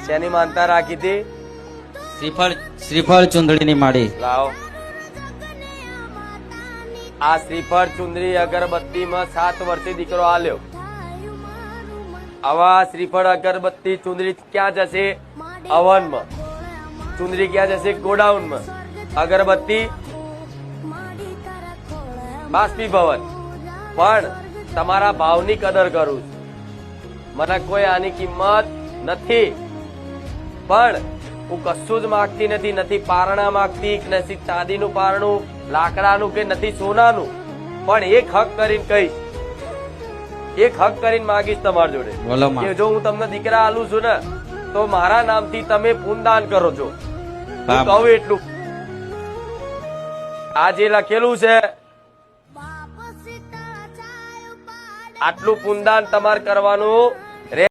શેની માનતા રાખી હતી? શ્રીફળ ચુંદડીની માળી. લાવો આ શ્રીફળ ચુંદડી અગરબત્તી માં 7 વર્ષે દીકરો આલ્યો. આવા શ્રીફળ અગરબત્તી ચુંદડી ક્યાં જશે? હવનમાં. ચુંદડી ક્યાં જશે? ગોડાઉનમાં. અગરબત્તી બાષ્પીભવન. પણ તમારા ભાવની કદર કરું છું. મને કોઈ આની કિંમત નથી, પણ હું કશું જ માગતી નથી. નથી પારણા માગતી, નથી ચાંદીનું પારણું, લાકડાનું કે નથી સોનાનું. પણ એક હક કરીને કહીશ, એક હક કરીને માગીશ તમારી જોડે બોલો માં. કે જો હું તમને દીકરા આલું છું ને તો મારા નામથી તમે પુણ્યદાન કરો છો. હું કહું એટલું. આ જે લખેલું છે આટલું પુણ્યદાન તમારે કરવાનું